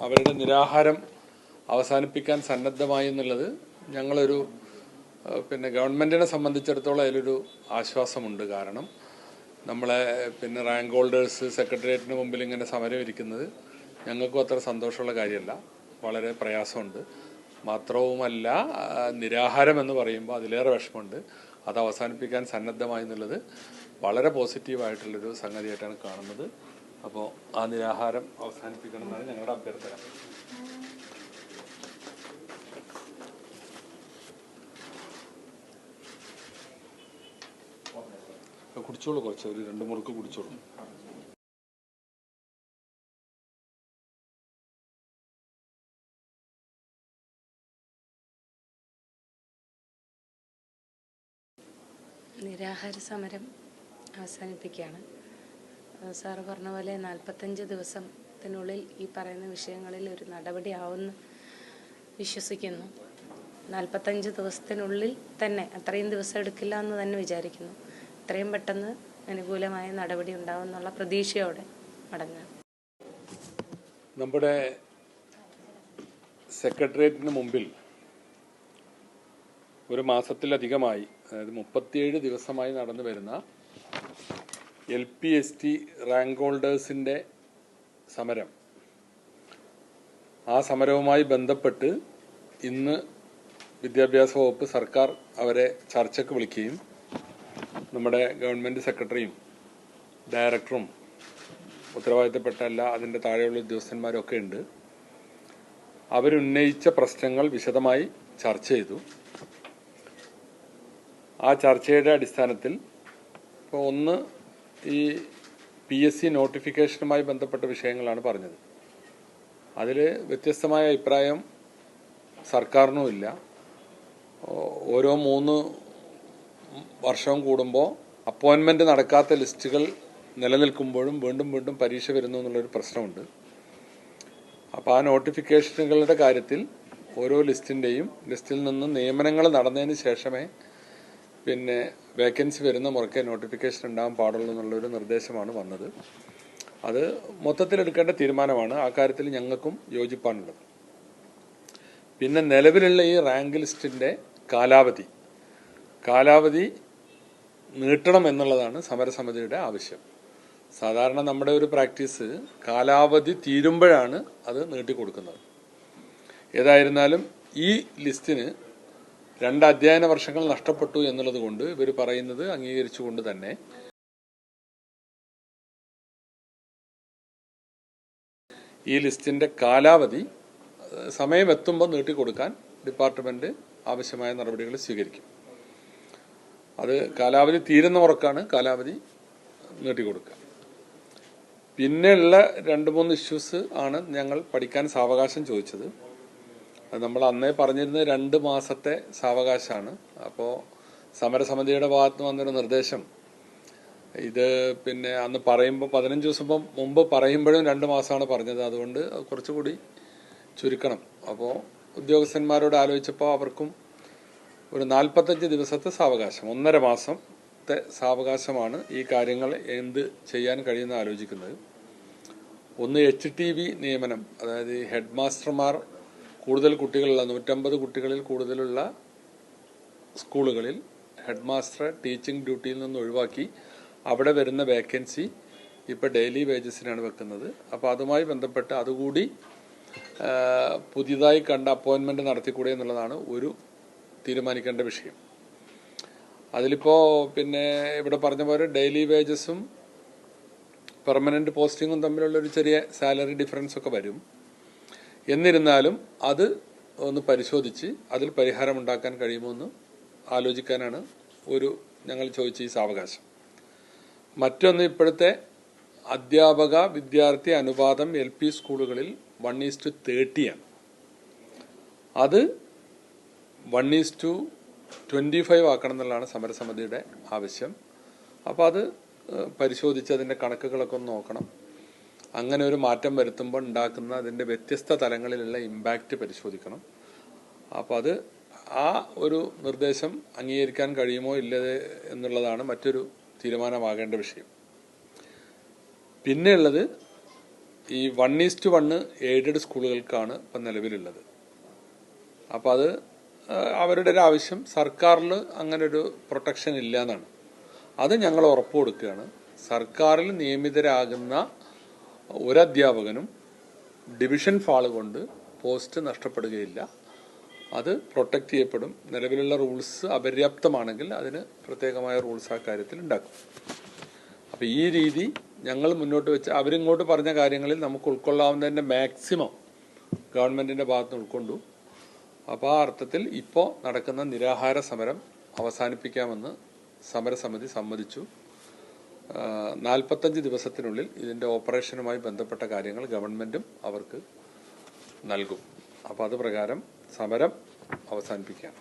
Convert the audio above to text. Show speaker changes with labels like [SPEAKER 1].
[SPEAKER 1] അവരുടെ നിരാഹാരം അവസാനിപ്പിക്കാൻ സന്നദ്ധമായി എന്നുള്ളത് ഞങ്ങളൊരു ഗവൺമെൻറ്റിനെ സംബന്ധിച്ചിടത്തോളം അതിലൊരു ആശ്വാസമുണ്ട്. കാരണം നമ്മളെ റാങ്ക് ഹോൾഡേഴ്സ് സെക്രട്ടേറിയറ്റിന് മുമ്പിൽ ഇങ്ങനെ സമരം ഇരിക്കുന്നത് ഞങ്ങൾക്കും അത്ര സന്തോഷമുള്ള കാര്യമല്ല, വളരെ പ്രയാസമുണ്ട്. മാത്രവുമല്ല, നിരാഹാരം എന്ന് പറയുമ്പോൾ അതിലേറെ വിഷമമുണ്ട്. അത് അവസാനിപ്പിക്കാൻ സന്നദ്ധമായി എന്നുള്ളത് വളരെ പോസിറ്റീവായിട്ടുള്ളൊരു സംഗതിയായിട്ടാണ് കാണുന്നത്. അപ്പോൾ ആ നിരാഹാരം അവസാനിപ്പിക്കണം എന്നാണ് ഞങ്ങളുടെ അഭ്യർത്ഥന. കുടിച്ചോളൂ, കുറച്ച് ഒരു 2 മുറുക്ക് കുടിച്ചോളൂ.
[SPEAKER 2] നിരാഹാര സമരം അവസാനിപ്പിക്കുകയാണ്. സാറ് പറഞ്ഞ പോലെ 45 ദിവസത്തിനുള്ളിൽ ഈ പറയുന്ന വിഷയങ്ങളിൽ ഒരു നടപടി ആവുമെന്ന് വിശ്വസിക്കുന്നു. 45 ദിവസത്തിനുള്ളിൽ തന്നെ, അത്രയും ദിവസം എടുക്കില്ല എന്ന് തന്നെ വിചാരിക്കുന്നു. എത്രയും പെട്ടെന്ന് അനുകൂലമായ നടപടി ഉണ്ടാവുമെന്നുള്ള പ്രതീക്ഷയോടെ മടങ്ങുക.
[SPEAKER 1] നമ്മുടെ സെക്രട്ടേറിയറ്റിന് മുമ്പിൽ ഒരു മാസത്തിലധികമായി, അതായത് 37 ദിവസമായി നടന്നു വരുന്ന LP-ST റാങ്ക് ഹോൾഡേഴ്സിൻ്റെ സമരം, ആ സമരവുമായി ബന്ധപ്പെട്ട് ഇന്ന് വിദ്യാഭ്യാസ വകുപ്പ് സർക്കാർ അവരെ ചർച്ചയ്ക്ക് വിളിക്കുകയും നമ്മുടെ ഗവൺമെൻറ് സെക്രട്ടറിയും ഡയറക്ടറും ഉത്തരവാദിത്തപ്പെട്ട അതിൻ്റെ താഴെയുള്ള ഉദ്യോഗസ്ഥന്മാരും ഒക്കെ ഉണ്ട്. അവരുന്നയിച്ച പ്രശ്നങ്ങൾ വിശദമായി ചർച്ച ചെയ്തു. ആ ചർച്ചയുടെ അടിസ്ഥാനത്തിൽ ഇപ്പോൾ ഒന്ന്, ഈ PSC നോട്ടിഫിക്കേഷനുമായി ബന്ധപ്പെട്ട വിഷയങ്ങളാണ് പറഞ്ഞത്. അതിൽ വ്യത്യസ്തമായ അഭിപ്രായം സർക്കാരിനുമില്ല. ഓരോ 3 വർഷം കൂടുമ്പോൾ അപ്പോയിൻമെൻറ്റ് നടക്കാത്ത ലിസ്റ്റുകൾ നിലനിൽക്കുമ്പോഴും വീണ്ടും വീണ്ടും പരീക്ഷ വരുന്നു എന്നുള്ളൊരു പ്രശ്നമുണ്ട്. അപ്പോൾ ആ നോട്ടിഫിക്കേഷനുകളുടെ കാര്യത്തിൽ ഓരോ ലിസ്റ്റിൽ നിന്ന് നിയമനങ്ങൾ നടന്നതിന് ശേഷമേ വേക്കൻസി വരുന്ന മുറയ്ക്ക് നോട്ടിഫിക്കേഷൻ ഉണ്ടാകാൻ പാടുള്ളൂ എന്നുള്ളൊരു നിർദ്ദേശമാണ് വന്നത്. അത് മൊത്തത്തിലെടുക്കേണ്ട തീരുമാനമാണ്. ആ കാര്യത്തിൽ ഞങ്ങൾക്കും യോജിപ്പാണുള്ളത്. പിന്നെ നിലവിലുള്ള ഈ റാങ്ക് ലിസ്റ്റിൻ്റെ കാലാവധി നീട്ടണം എന്നുള്ളതാണ് സമരസമിതിയുടെ ആവശ്യം. സാധാരണ നമ്മുടെ ഒരു പ്രാക്ടീസ് കാലാവധി തീരുമ്പോഴാണ് അത് നീട്ടിക്കൊടുക്കുന്നത്. ഏതായിരുന്നാലും ഈ ലിസ്റ്റിന് 2 അധ്യയന വർഷങ്ങൾ നഷ്ടപ്പെട്ടു എന്നുള്ളത് കൊണ്ട് ഇവർ പറയുന്നത് അംഗീകരിച്ചുകൊണ്ട് തന്നെ ഈ ലിസ്റ്റിൻ്റെ കാലാവധി സമയമെത്തുമ്പോൾ നീട്ടിക്കൊടുക്കാൻ ഡിപ്പാർട്ട്മെൻറ്റ് ആവശ്യമായ നടപടികൾ സ്വീകരിക്കും. അത് കാലാവധി തീരുന്ന മുറക്കാണ് കാലാവധി നീട്ടിക്കൊടുക്കുക. പിന്നെയുള്ള 2-3 ഇഷ്യൂസ് ആണ് ഞങ്ങൾ പഠിക്കാൻ സാവകാശം ചോദിച്ചത്. അത് നമ്മൾ അന്നേ പറഞ്ഞിരുന്നത് 2 മാസത്തെ സാവകാശമാണ്. അപ്പോൾ സമരസമിതിയുടെ ഭാഗത്ത് വന്നൊരു നിർദ്ദേശം, ഇത് അന്ന് പറയുമ്പോൾ 15 ദിവസം മുമ്പ് പറയുമ്പോഴും 2 മാസമാണ് പറഞ്ഞത്. അതുകൊണ്ട് കുറച്ചുകൂടി ചുരുക്കണം. അപ്പോൾ ഉദ്യോഗസ്ഥന്മാരോട് ആലോചിച്ചപ്പോൾ അവർക്കും ഒരു 45 ദിവസത്തെ സാവകാശം, 1.5 മാസത്തെ സാവകാശമാണ് ഈ കാര്യങ്ങൾ എന്ത് ചെയ്യാൻ കഴിയുമെന്ന് ആലോചിക്കുന്നത്. ഒന്ന്, HTV നിയമനം, അതായത് ഹെഡ് മാസ്റ്റർമാർ കൂടുതൽ കുട്ടികളുള്ള 150 കുട്ടികളിൽ കൂടുതലുള്ള സ്കൂളുകളിൽ ഹെഡ് മാസ്റ്ററെ ടീച്ചിങ് ഡ്യൂട്ടിയിൽ നിന്ന് ഒഴിവാക്കി അവിടെ വരുന്ന വേക്കൻസി ഇപ്പോൾ ഡെയിലി വേജസിനാണ് വെക്കുന്നത്. അപ്പോൾ അതുമായി ബന്ധപ്പെട്ട് അതുകൂടി പുതിയതായി കണ്ട അപ്പോയിൻമെൻറ്റ് നടത്തിക്കൂടെ എന്നുള്ളതാണ് ഒരു തീരുമാനിക്കേണ്ട വിഷയം. അതിലിപ്പോൾ ഇവിടെ പറഞ്ഞ പോലെ ഡെയിലി വേജസും പെർമനൻറ്റ് പോസ്റ്റിങ്ങും തമ്മിലുള്ളൊരു ചെറിയ സാലറി ഡിഫറൻസ് ഒക്കെ വരും. എന്നിരുന്നാലും അത് ഒന്ന് പരിശോധിച്ച് അതിൽ പരിഹാരമുണ്ടാക്കാൻ കഴിയുമോ എന്ന് ആലോചിക്കാനാണ് ഞങ്ങൾ ചോദിച്ച ഈ സാവകാശം. മറ്റൊന്ന്, ഇപ്പോഴത്തെ അധ്യാപക വിദ്യാർത്ഥി അനുപാതം LP സ്കൂളുകളിൽ 1:30 ആണ്. അത് 1:25 ആക്കണം എന്നുള്ളതാണ് സമരസമിതിയുടെ ആവശ്യം. അപ്പോൾ അത് പരിശോധിച്ച് അതിൻ്റെ കണക്കുകളൊക്കെ ഒന്ന് നോക്കണം. അങ്ങനെ ഒരു മാറ്റം വരുത്തുമ്പോൾ ഉണ്ടാക്കുന്ന അതിൻ്റെ വ്യത്യസ്ത തലങ്ങളിലുള്ള ഇമ്പാക്റ്റ് പരിശോധിക്കണം. അപ്പോൾ അത് ആ ഒരു നിർദ്ദേശം അംഗീകരിക്കാൻ കഴിയുമോ ഇല്ലത് എന്നുള്ളതാണ് മറ്റൊരു തീരുമാനമാകേണ്ട വിഷയം. പിന്നെയുള്ളത് ഈ 1:1 എയ്ഡഡ് സ്കൂളുകൾക്കാണ് ഇപ്പം നിലവിലുള്ളത്. അപ്പോൾ അത് അവരുടെ ഒരു ആവശ്യം, സർക്കാരിൽ അങ്ങനെ ഒരു പ്രൊട്ടക്ഷൻ ഇല്ല എന്നാണ്. അത് ഞങ്ങൾ ഉറപ്പ് കൊടുക്കുകയാണ്. സർക്കാരിൽ നിയമിതരാകുന്ന ഒരധ്യാപകനും ഡിവിഷൻ ഫാൾ കൊണ്ട് പോസ്റ്റ് നഷ്ടപ്പെടുകയില്ല. അത് പ്രൊട്ടക്റ്റ് ചെയ്യപ്പെടും. നിലവിലുള്ള റൂൾസ് അപര്യാപ്തമാണെങ്കിൽ അതിന് പ്രത്യേകമായ റൂൾസ് ആ കാര്യത്തിൽ ഉണ്ടാക്കും. അപ്പോൾ ഈ രീതി ഞങ്ങൾ മുന്നോട്ട് വെച്ച് അവരിങ്ങോട്ട് പറഞ്ഞ കാര്യങ്ങളിൽ നമുക്ക് ഉൾക്കൊള്ളാവുന്നതിൻ്റെ മാക്സിമം ഗവൺമെൻറ്റിൻ്റെ ഭാഗത്ത് നിന്ന് ഉൾക്കൊണ്ടു. അപ്പോൾ ആ അർത്ഥത്തിൽ ഇപ്പോൾ നടക്കുന്ന നിരാഹാര സമരം അവസാനിപ്പിക്കാമെന്ന് സമരസമിതി സമ്മതിച്ചു. 45 ദിവസത്തിനുള്ളിൽ ഇതിൻ്റെ ഓപ്പറേഷനുമായി ബന്ധപ്പെട്ട കാര്യങ്ങൾ ഗവൺമെൻറ്റും അവർക്ക് നൽകും. അപ്പോൾ അത് പ്രകാരം സമരം അവസാനിപ്പിക്കുകയാണ്.